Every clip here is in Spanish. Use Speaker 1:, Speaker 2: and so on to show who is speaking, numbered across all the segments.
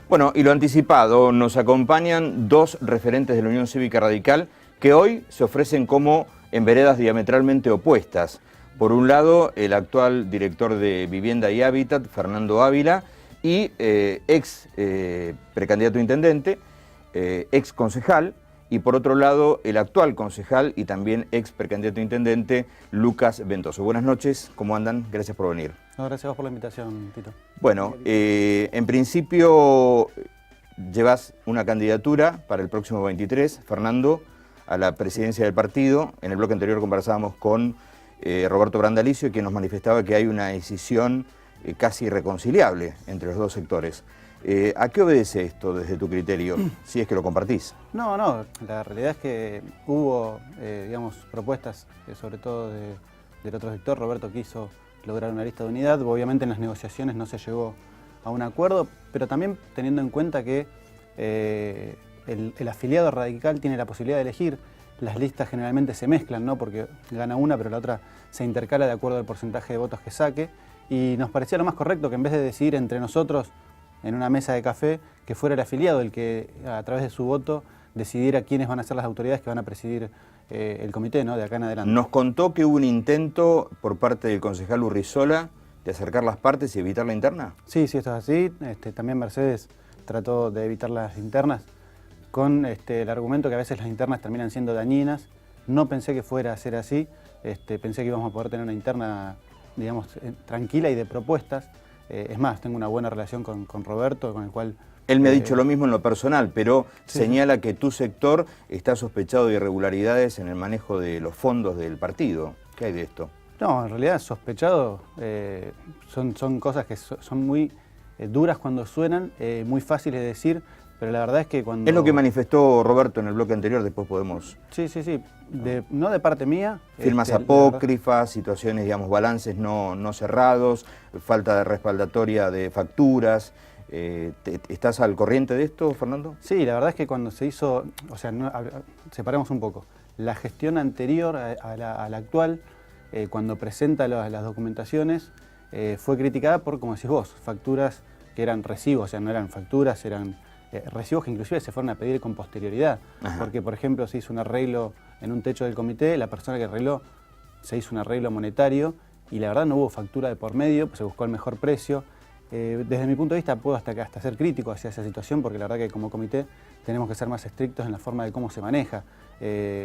Speaker 1: Bueno, y lo anticipado, nos acompañan dos referentes de la Unión Cívica Radical que hoy se ofrecen como en veredas diametralmente opuestas. Por un lado, el actual director de Vivienda y Hábitat, Fernando Ávila, y ex precandidato a intendente, ex concejal, y por otro lado, el actual concejal y también ex precandidato a intendente, Lucas Ventoso. Buenas noches, ¿cómo andan? Gracias por venir.
Speaker 2: No, gracias a vos por la invitación, Tito.
Speaker 1: Bueno, en principio llevas una candidatura para el próximo 23, Fernando, a la presidencia del partido. En el bloque anterior conversábamos con Roberto Brandalicio, quien nos manifestaba que hay una decisión casi irreconciliable entre los dos sectores. ¿A qué obedece esto desde tu criterio, si es que lo compartís?
Speaker 2: No, la realidad es que hubo, digamos, propuestas, sobre todo del otro sector. Roberto quiso lograr una lista de unidad. Obviamente en las negociaciones no se llegó a un acuerdo, pero también teniendo en cuenta que el afiliado radical tiene la posibilidad de elegir. Las listas generalmente se mezclan, ¿no? Porque gana una, pero la otra se intercala de acuerdo al porcentaje de votos que saque. Y nos parecía lo más correcto que en vez de decidir entre nosotros en una mesa de café, que fuera el afiliado el que a través de su voto decidiera quiénes van a ser las autoridades que van a presidir el comité, ¿no? De acá en adelante.
Speaker 1: Nos contó que hubo un intento por parte del concejal Urrizola de acercar las partes y evitar la interna.
Speaker 2: Sí, esto es así. También Mercedes trató de evitar las internas con el argumento que a veces las internas terminan siendo dañinas. No pensé que fuera a ser así. Pensé que íbamos a poder tener una interna, digamos, tranquila y de propuestas. Es más, tengo una buena relación con Roberto, con el cual...
Speaker 1: Él me ha dicho lo mismo en lo personal, pero
Speaker 2: sí,
Speaker 1: señala que tu sector está sospechado de irregularidades en el manejo de los fondos del partido. ¿Qué hay de esto?
Speaker 2: No, en realidad sospechado son cosas que son muy duras cuando suenan, muy fáciles de decir, pero la verdad es que cuando...
Speaker 1: Es lo que manifestó Roberto en el bloque anterior, después podemos...
Speaker 2: Sí, no de parte mía.
Speaker 1: Firmas apócrifas, situaciones, digamos, balances no cerrados, falta de respaldatoria de facturas. ¿Estás al corriente de esto, Fernando?
Speaker 2: Sí, la verdad es que cuando se hizo, o sea, separemos un poco. La gestión anterior a la actual, cuando presenta las documentaciones, fue criticada por, como decís vos, facturas que eran recibos, o sea, no eran facturas, eran recibos que inclusive se fueron a pedir con posterioridad. Ajá. Porque, por ejemplo, se hizo un arreglo en un techo del comité, la persona que arregló se hizo un arreglo monetario y la verdad no hubo factura de por medio, pues se buscó el mejor precio. Desde mi punto de vista puedo hasta ser crítico hacia esa situación porque la verdad que como comité tenemos que ser más estrictos en la forma de cómo se maneja,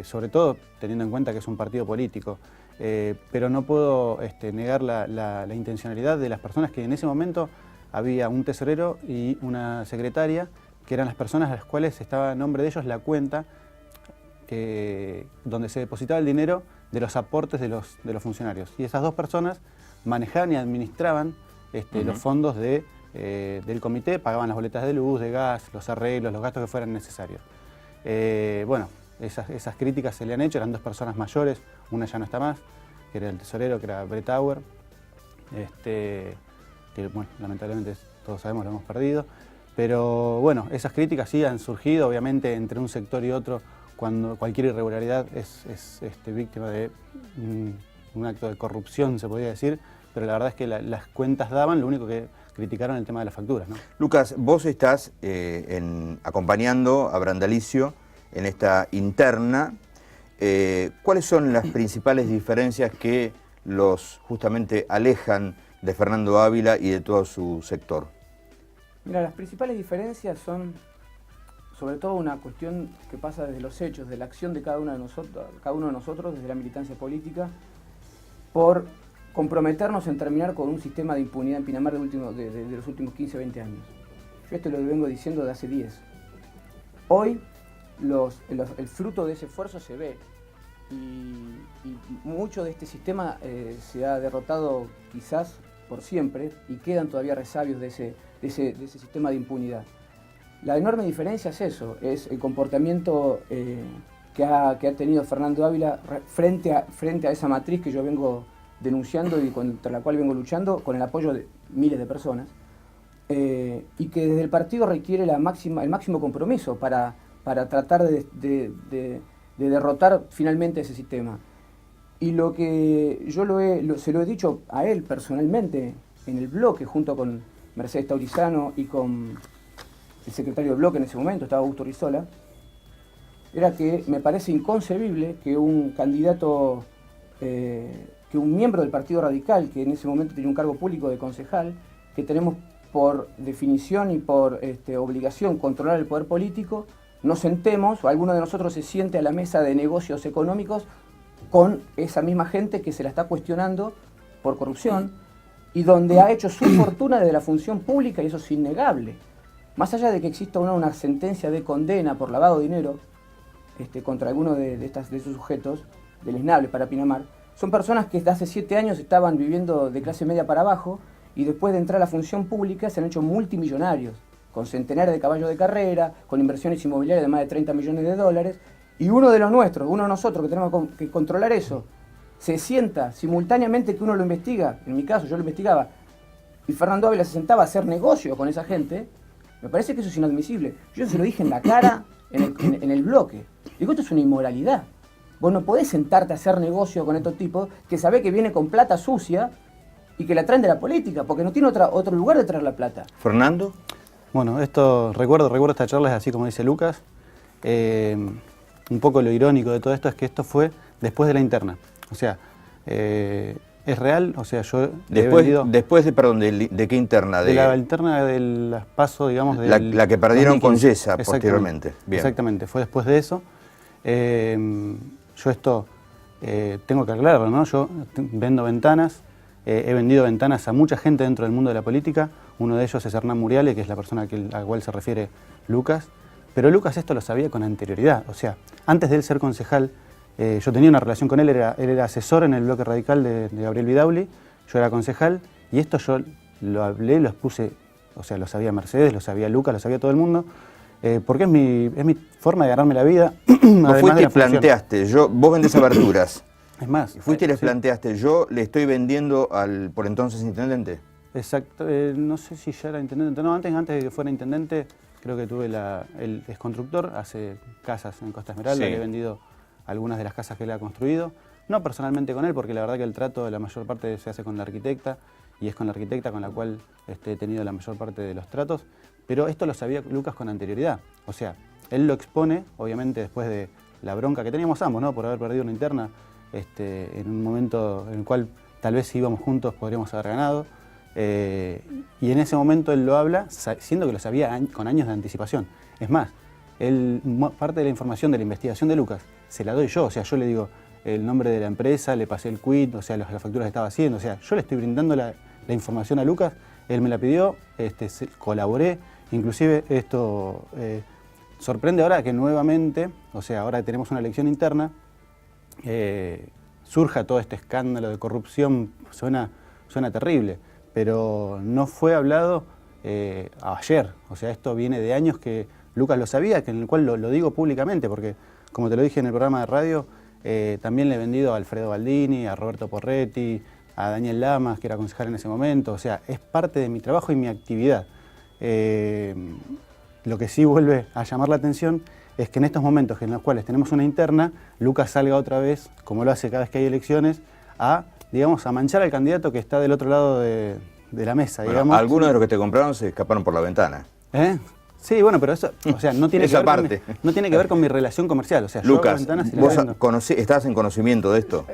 Speaker 2: sobre todo teniendo en cuenta que es un partido político. Pero no puedo negar la intencionalidad de las personas que en ese momento había un tesorero y una secretaria que eran las personas a las cuales estaba a nombre de ellos la cuenta donde se depositaba el dinero de los aportes de los funcionarios. Y esas dos personas manejaban y administraban los fondos del comité, pagaban las boletas de luz, de gas, los arreglos, los gastos que fueran necesarios. Bueno, esas críticas se le han hecho, eran dos personas mayores, una ya no está más, que era el tesorero, que era Brett Auer, que bueno, lamentablemente todos sabemos lo hemos perdido. Pero bueno, esas críticas sí han surgido, obviamente entre un sector y otro, cuando cualquier irregularidad es víctima de un acto de corrupción, se podría decir, pero la verdad es que las cuentas daban, lo único que criticaron el tema de las facturas, ¿no?
Speaker 1: Lucas, vos estás acompañando a Brandalicio en esta interna. ¿Cuáles son las principales diferencias que los justamente alejan de Fernando Ávila y de todo su sector?
Speaker 3: Mira, las principales diferencias son sobre todo una cuestión que pasa desde los hechos, de la acción de cada uno de nosotros desde la militancia política, por comprometernos en terminar con un sistema de impunidad en Pinamar de los últimos 15 o 20 años. Yo esto lo vengo diciendo de hace 10. Hoy el fruto de ese esfuerzo se ve y mucho de este sistema se ha derrotado quizás por siempre y quedan todavía resabios de ese sistema de impunidad. La enorme diferencia es eso, es el comportamiento que ha tenido Fernando Ávila frente a esa matriz que yo vengo denunciando y contra la cual vengo luchando con el apoyo de miles de personas y que desde el partido requiere el máximo compromiso para tratar de derrotar finalmente ese sistema. Y lo que yo se lo he dicho a él personalmente en el bloque junto con Mercedes Taurizano y con el secretario del bloque en ese momento, estaba Augusto Rizola, era que me parece inconcebible que un candidato, que un miembro del Partido Radical, que en ese momento tenía un cargo público de concejal, que tenemos por definición y por obligación controlar el poder político, nos sentemos, o alguno de nosotros se siente a la mesa de negocios económicos con esa misma gente que se la está cuestionando por corrupción y donde ha hecho su fortuna desde la función pública, y eso es innegable. Más allá de que exista una sentencia de condena por lavado de dinero contra alguno de esos sujetos deleznables para Pinamar, son personas que desde hace 7 años estaban viviendo de clase media para abajo y después de entrar a la función pública se han hecho multimillonarios, con centenares de caballos de carrera, con inversiones inmobiliarias de más de 30 millones de dólares, y uno de nosotros que tenemos que controlar eso, se sienta simultáneamente que uno lo investiga, en mi caso yo lo investigaba, y Fernando Ávila se sentaba a hacer negocio con esa gente. Me parece que eso es inadmisible. Yo se lo dije en la cara, en el bloque. Digo, esto es una inmoralidad. Vos no podés sentarte a hacer negocio con estos tipos que sabés que viene con plata sucia y que la traen de la política, porque no tiene otro lugar de traer la plata.
Speaker 1: ¿Fernando?
Speaker 2: Bueno, recuerdo esta charla, es así como dice Lucas. Un poco lo irónico de todo esto es que esto fue después de la interna. O sea, es real, o sea, yo
Speaker 1: después ¿de qué interna?
Speaker 2: De la interna del PASO, digamos.
Speaker 1: La que perdieron 2015. Con Yesa posteriormente.
Speaker 2: Bien. Exactamente, fue después de eso. Yo esto tengo que aclararlo, ¿no? Yo vendo ventanas, he vendido ventanas a mucha gente dentro del mundo de la política. Uno de ellos es Hernán Muriale, que es la persona a la cual se refiere Lucas. Pero Lucas esto lo sabía con anterioridad. O sea, antes de él ser concejal, yo tenía una relación con él, él era asesor en el bloque radical de Gabriel Vidauli, yo era concejal, y esto yo lo hablé, lo expuse, o sea, lo sabía Mercedes, lo sabía Lucas, lo sabía todo el mundo, porque es mi forma de ganarme la vida.
Speaker 1: Vos fuiste y planteaste, vos vendés aberturas.
Speaker 2: Es más.
Speaker 1: Fuiste y les planteaste, yo le estoy vendiendo al por entonces intendente.
Speaker 2: Exacto, no sé si ya era intendente, no, antes de que fuera intendente, creo que tuve el desconstructor, hace casas en Costa Esmeralda, sí. Le he vendido algunas de las casas que él ha construido, no personalmente con él, porque la verdad que el trato de la mayor parte se hace con la arquitecta, y es con la arquitecta con la cual he tenido la mayor parte de los tratos, pero esto lo sabía Lucas con anterioridad. O sea, él lo expone, obviamente después de la bronca que teníamos ambos, ¿no? Por haber perdido una interna, en un momento en el cual tal vez si íbamos juntos podríamos haber ganado, y en ese momento él lo habla, siendo que lo sabía con años de anticipación. Es más, parte de la información de la investigación de Lucas se la doy yo, o sea, yo le digo el nombre de la empresa, le pasé el quit, o sea, las facturas que estaba haciendo, o sea, yo le estoy brindando la información a Lucas, él me la pidió, colaboré, inclusive esto sorprende ahora que nuevamente, o sea, ahora que tenemos una elección interna, surja todo este escándalo de corrupción, suena terrible, pero no fue hablado ayer, o sea, esto viene de años que Lucas lo sabía, en el cual lo digo públicamente, porque como te lo dije en el programa de radio, también le he vendido a Alfredo Baldini, a Roberto Porretti, a Daniel Lamas, que era concejal en ese momento, o sea, es parte de mi trabajo y mi actividad. Lo que sí vuelve a llamar la atención es que en estos momentos en los cuales tenemos una interna, Lucas salga otra vez, como lo hace cada vez que hay elecciones, a manchar al candidato que está del otro lado de la mesa.
Speaker 1: Bueno, digamos. Algunos de los que te compraron se escaparon por la ventana.
Speaker 2: Sí, bueno, pero eso, o sea, no tiene, no tiene que ver con mi relación comercial. O sea,
Speaker 1: Lucas, vos estás en conocimiento de esto.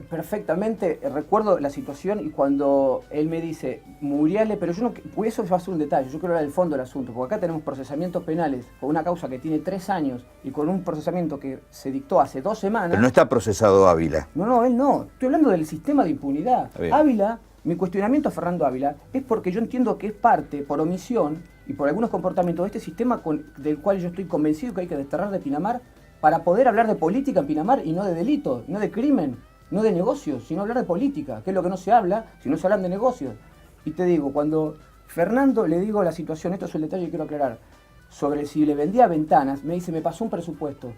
Speaker 3: Perfectamente, recuerdo la situación y cuando él me dice, Muriale, pero yo no, pues eso va a ser un detalle, yo quiero hablar del fondo del asunto, porque acá tenemos procesamientos penales con una causa que tiene 3 años y con un procesamiento que se dictó hace 2 semanas.
Speaker 1: Pero no está procesado Ávila.
Speaker 3: No, él no. Estoy hablando del sistema de impunidad. Ávila, mi cuestionamiento a Fernando Ávila es porque yo entiendo que es parte, por omisión y por algunos comportamientos de este sistema del cual yo estoy convencido que hay que desterrar de Pinamar para poder hablar de política en Pinamar y no de delito, no de crimen, no de negocios, sino hablar de política, que es lo que no se habla si no se hablan de negocios. Y te digo, cuando Fernando le digo la situación, esto es el detalle que quiero aclarar, sobre si le vendía ventanas, me dice, me pasó un presupuesto.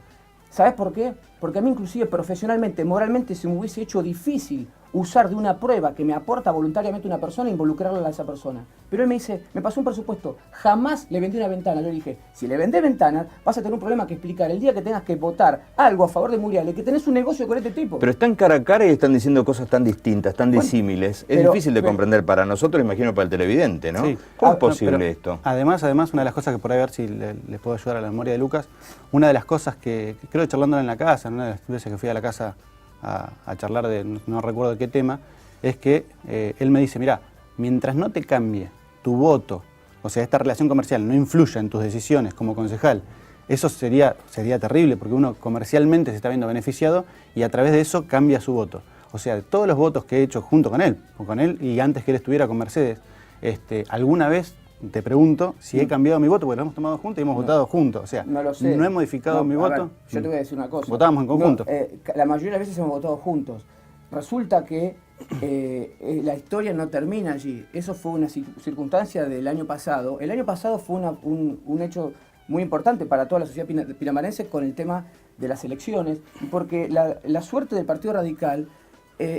Speaker 3: ¿Sabes por qué? Porque a mí inclusive profesionalmente, moralmente se me hubiese hecho difícil usar de una prueba que me aporta voluntariamente una persona e involucrarla a esa persona. Pero él me dice, me pasó un presupuesto, jamás le vendí una ventana. Yo le dije, si le vendés ventanas, vas a tener un problema que explicar el día que tengas que votar algo a favor de Muriales, que tenés un negocio con este tipo.
Speaker 1: Pero están cara a cara y están diciendo cosas tan distintas, tan disímiles. Es difícil de comprender para nosotros, imagino para el televidente, ¿no?
Speaker 2: Sí.
Speaker 1: ¿Cómo es posible esto?
Speaker 2: Además, una de las cosas que por ahí a ver si les puedo ayudar a la memoria de Lucas, una de las cosas que creo que charlándola en la casa, en una de las veces que fui a la casa a charlar de no recuerdo de qué tema, es que él me dice, mira, mientras no te cambie tu voto, o sea, esta relación comercial no influya en tus decisiones como concejal, eso sería terrible porque uno comercialmente se está viendo beneficiado y a través de eso cambia su voto. O sea, de todos los votos que he hecho junto con él y antes que él estuviera con Mercedes, alguna vez te pregunto si he cambiado mi voto, porque lo hemos tomado juntos y hemos votado juntos. O sea,
Speaker 3: no lo sé.
Speaker 2: No he modificado mi voto.
Speaker 3: Ver, yo te voy a decir una cosa.
Speaker 2: Votábamos en conjunto.
Speaker 3: La mayoría de las veces hemos votado juntos. Resulta que la historia no termina allí. Eso fue una circunstancia del año pasado. El año pasado fue un hecho muy importante para toda la sociedad pinamarense con el tema de las elecciones, porque la suerte del Partido Radical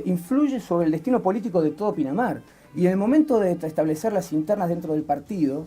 Speaker 3: influye sobre el destino político de todo Pinamar. Y en el momento de establecer las internas dentro del partido,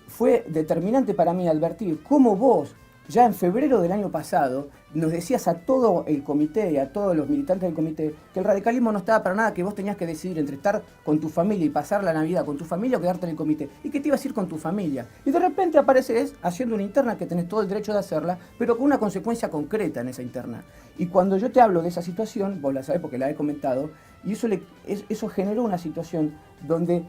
Speaker 3: fue determinante para mí advertir cómo vos, ya en febrero del año pasado, nos decías a todo el comité y a todos los militantes del comité que el radicalismo no estaba para nada, que vos tenías que decidir entre estar con tu familia y pasar la Navidad con tu familia o quedarte en el comité, y que te ibas a ir con tu familia. Y de repente apareces haciendo una interna que tenés todo el derecho de hacerla, pero con una consecuencia concreta en esa interna. Y cuando yo te hablo de esa situación, vos la sabés porque la he comentado, y eso generó una situación donde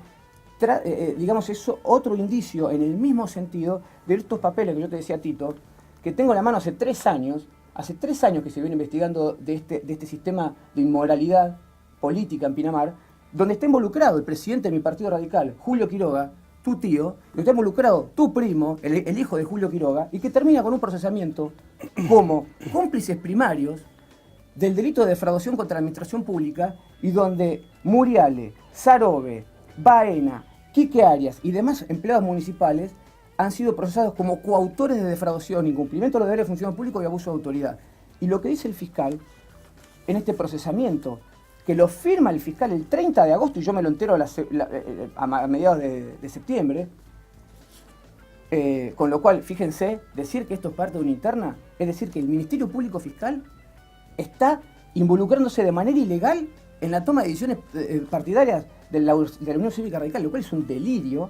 Speaker 3: digamos, eso otro indicio en el mismo sentido de estos papeles que yo te decía, Tito, que tengo en la mano hace 3 años que se viene investigando de este sistema de inmoralidad política en Pinamar, donde está involucrado el presidente de mi partido radical, Julio Quiroga, tu tío, donde está involucrado tu primo, el hijo de Julio Quiroga, y que termina con un procesamiento como cómplices primarios del delito de defraudación contra la administración pública, y donde Muriale, Sarobe, Baena, Quique Arias y demás empleados municipales han sido procesados como coautores de defraudación, incumplimiento de los deberes de función pública y abuso de autoridad. Y lo que dice el fiscal en este procesamiento, que lo firma el fiscal el 30 de agosto, y yo me lo entero a mediados de septiembre, con lo cual, fíjense, decir que esto es parte de una interna, es decir, que el Ministerio Público Fiscal está involucrándose de manera ilegal en la toma de decisiones partidarias de la Unión Cívica Radical, lo cual es un delirio.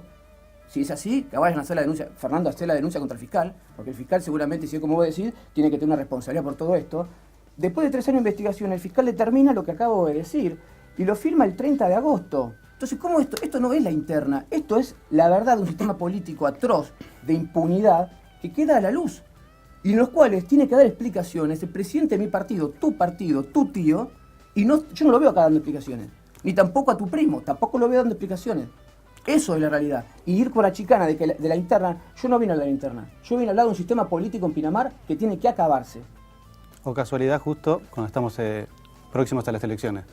Speaker 3: Si es así, que vayan a hacer la denuncia, Fernando, a hacer la denuncia contra el fiscal, porque el fiscal seguramente, si es como vos decís, tiene que tener una responsabilidad por todo esto. Después de 3 años de investigación, el fiscal determina lo que acabo de decir y lo firma el 30 de agosto. Entonces, ¿cómo esto? Esto no es la interna, esto es la verdad de un sistema político atroz de impunidad que queda a la luz y en los cuales tiene que dar explicaciones el presidente de mi partido, tu tío, y yo no lo veo acá dando explicaciones, ni tampoco a tu primo, tampoco lo veo dando explicaciones. Eso es la realidad. Y ir con la chicana de la interna, yo no vine a hablar de la interna, yo vine a hablar de un sistema político en Pinamar que tiene que acabarse.
Speaker 2: O casualidad justo cuando estamos próximos a las elecciones.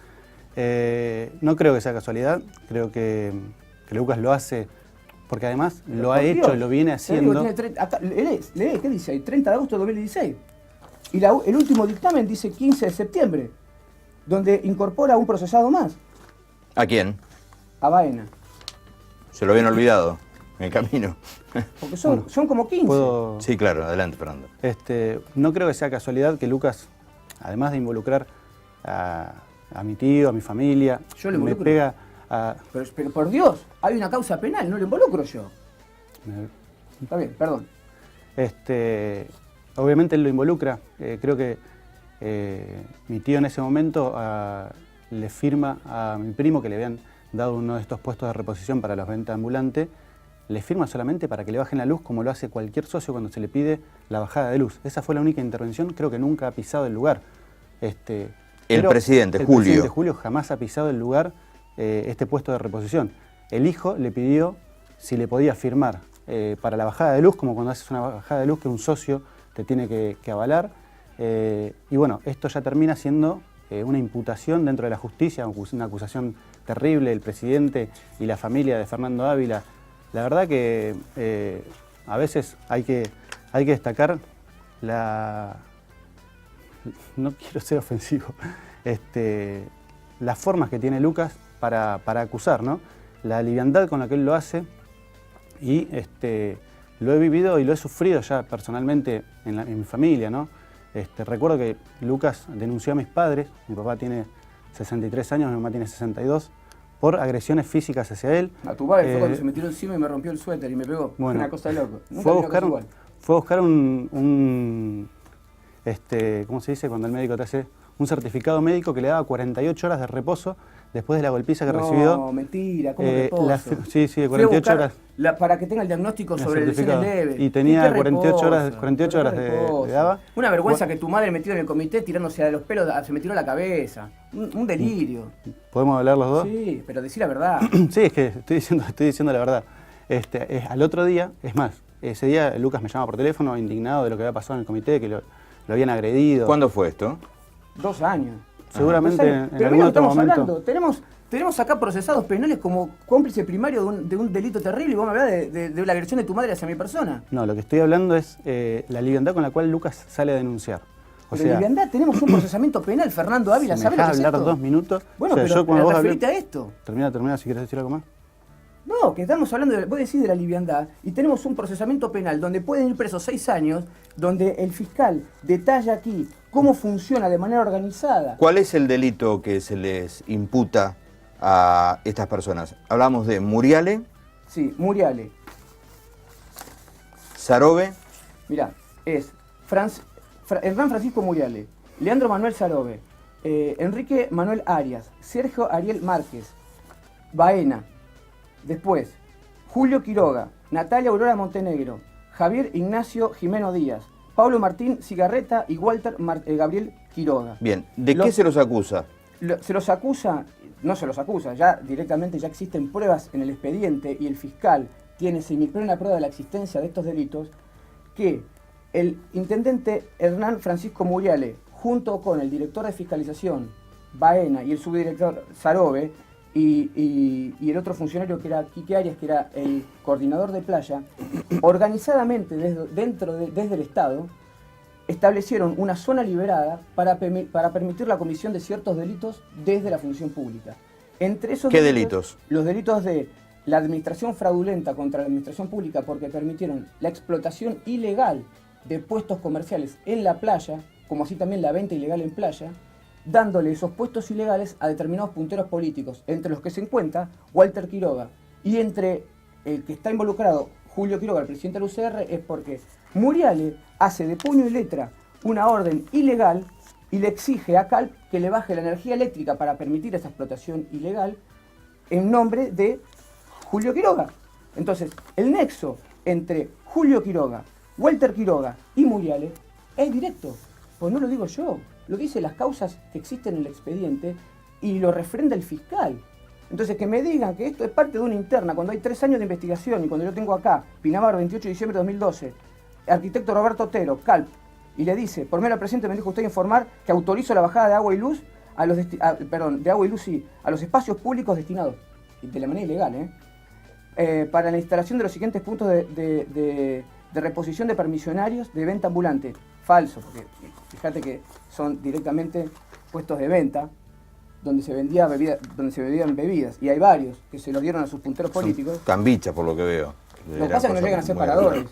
Speaker 2: No creo que sea casualidad, creo que Lucas lo hace porque además lo ha hecho y lo viene haciendo.
Speaker 3: Lee, ¿qué dice ahí? 30 de agosto de 2016. Y el último dictamen dice 15 de septiembre, donde incorpora un procesado más.
Speaker 1: ¿A quién?
Speaker 3: A Baena.
Speaker 1: Se lo habían olvidado en el camino.
Speaker 3: Porque son como 15.
Speaker 1: Sí, claro, adelante, Fernando.
Speaker 2: No creo que sea casualidad que Lucas, además de involucrar a mi tío, a mi familia,
Speaker 3: yo le involucro.
Speaker 2: Me pega a...
Speaker 3: Pero por Dios, hay una causa penal, no lo involucro yo. Está bien, perdón.
Speaker 2: Obviamente él lo involucra. Creo que mi tío en ese momento le firma a mi primo que le habían dado uno de estos puestos de reposición para las ventas ambulantes, le firma solamente para que le bajen la luz, como lo hace cualquier socio cuando se le pide la bajada de luz. Esa fue la única intervención, creo que nunca ha pisado el lugar.
Speaker 1: El presidente Julio
Speaker 2: jamás ha pisado el lugar, este puesto de reposición. El hijo le pidió si le podía firmar para la bajada de luz, como cuando haces una bajada de luz que un socio te tiene que avalar. Y bueno, esto ya termina siendo una imputación dentro de la justicia, una acusación terrible del presidente y la familia de Fernando Ávila. La verdad que a veces hay que destacar no quiero ser ofensivo, las formas que tiene Lucas para acusar, ¿no? La liviandad con la que él lo hace, y lo he vivido y lo he sufrido ya personalmente en mi familia, ¿no? Recuerdo que Lucas denunció a mis padres, mi papá tiene 63 años, mi mamá tiene 62, por agresiones físicas hacia él.
Speaker 3: A tu padre fue cuando se me tiró encima y me rompió el suéter y me pegó.
Speaker 2: Bueno,
Speaker 3: una cosa de loco.
Speaker 2: Fue a buscar ¿cómo se dice? Cuando el médico te hace un certificado médico que le daba 48 horas de reposo después de la golpiza que recibió.
Speaker 3: No, mentira, ¿cómo reposo?
Speaker 2: Sí, 48 horas.
Speaker 3: Para que tenga el diagnóstico sobre lesiones leves.
Speaker 2: Y tenía 48 horas le daba.
Speaker 3: Una vergüenza que tu madre metió en el comité tirándose a los pelos, se me tiró la cabeza. Un delirio.
Speaker 2: ¿Podemos hablar los dos?
Speaker 3: Sí, pero decí la verdad.
Speaker 2: Sí, es que estoy diciendo la verdad. Al otro día, es más, ese día Lucas me llama por teléfono indignado de lo que había pasado en el comité, que lo habían agredido.
Speaker 1: ¿Cuándo fue esto?
Speaker 3: 2 años.
Speaker 2: Seguramente
Speaker 3: 2 años.
Speaker 2: en
Speaker 3: Pero
Speaker 2: algún otro momento.
Speaker 3: Hablando, tenemos acá procesados penales como cómplice primario de un delito terrible y vos me hablás de la agresión de tu madre hacia mi persona.
Speaker 2: No, lo que estoy hablando es la liviandad con la cual Lucas sale a denunciar.
Speaker 3: Pero liviandad, tenemos un procesamiento penal, Fernando Ávila,
Speaker 2: si
Speaker 3: ¿sabes lo que es
Speaker 2: hablar
Speaker 3: esto?
Speaker 2: 2 minutos.
Speaker 3: Bueno,
Speaker 2: o sea,
Speaker 3: pero
Speaker 2: yo cuando vos
Speaker 3: referite a esto.
Speaker 2: Termina si quieres decir algo más.
Speaker 3: No, que estamos hablando, vos decís de la liviandad, y tenemos un procesamiento penal donde pueden ir presos 6 años, donde el fiscal detalla aquí cómo funciona de manera organizada.
Speaker 1: ¿Cuál es el delito que se les imputa a estas personas? Hablamos de Muriale.
Speaker 3: Sí, Muriale.
Speaker 1: Sarobe.
Speaker 3: Mirá, es Hernán Francisco Muriale, Leandro Manuel Sarobe, Enrique Manuel Arias, Sergio Ariel Márquez, Baena. Después, Julio Quiroga, Natalia Aurora Montenegro, Javier Ignacio Jimeno Díaz, Pablo Martín Cigarreta y Walter Gabriel Quiroga.
Speaker 1: Bien, ¿de qué se los acusa?
Speaker 3: Se los acusa, no se los acusa, ya directamente ya existen pruebas en el expediente y el fiscal tiene semiplena prueba de la existencia de estos delitos, que el intendente Hernán Francisco Muriale, junto con el director de fiscalización, Baena, y el subdirector Sarobe, y el otro funcionario que era Quique Arias, que era el coordinador de playa, organizadamente desde el Estado, establecieron una zona liberada para permitir la comisión de ciertos delitos desde la función pública. Entre esos
Speaker 1: ¿Qué delitos?
Speaker 3: Los delitos de la administración fraudulenta contra la administración pública, porque permitieron la explotación ilegal de puestos comerciales en la playa, como así también la venta ilegal en playa, dándole esos puestos ilegales a determinados punteros políticos, entre los que se encuentra Walter Quiroga, y entre el que está involucrado Julio Quiroga, el presidente del UCR, es porque Muriale hace de puño y letra una orden ilegal y le exige a CALP que le baje la energía eléctrica para permitir esa explotación ilegal en nombre de Julio Quiroga. Entonces, el nexo entre Julio Quiroga, Walter Quiroga y Muriale es directo, pues no lo digo yo, lo dicen las causas que existen en el expediente y lo refrenda el fiscal. Entonces, que me digan que esto es parte de una interna, cuando hay 3 años de investigación y cuando yo tengo acá, Pinamar, 28 de diciembre de 2012, arquitecto Roberto Otero, CALP, y le dice, por medio del presidente me dijo usted informar que autorizo la bajada de agua y luz a los a los espacios públicos destinados, de la manera ilegal, para la instalación de los siguientes puntos de reposición de permisionarios de venta ambulante. Falso, porque fíjate que son directamente puestos de venta donde se bebían bebidas, y hay varios que se los dieron a sus punteros políticos.
Speaker 1: Cambicha, por lo que veo.
Speaker 3: Lo que pasa es que no llegan a ser paradores.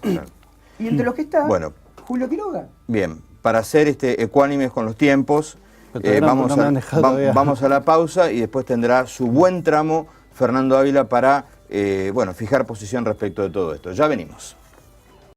Speaker 3: Y entre los que está,
Speaker 1: bueno,
Speaker 3: Julio Quiroga.
Speaker 1: Bien, para ser ecuánimes con los tiempos, vamos a la pausa y después tendrá su buen tramo Fernando Ávila para fijar posición respecto de todo esto. Ya venimos.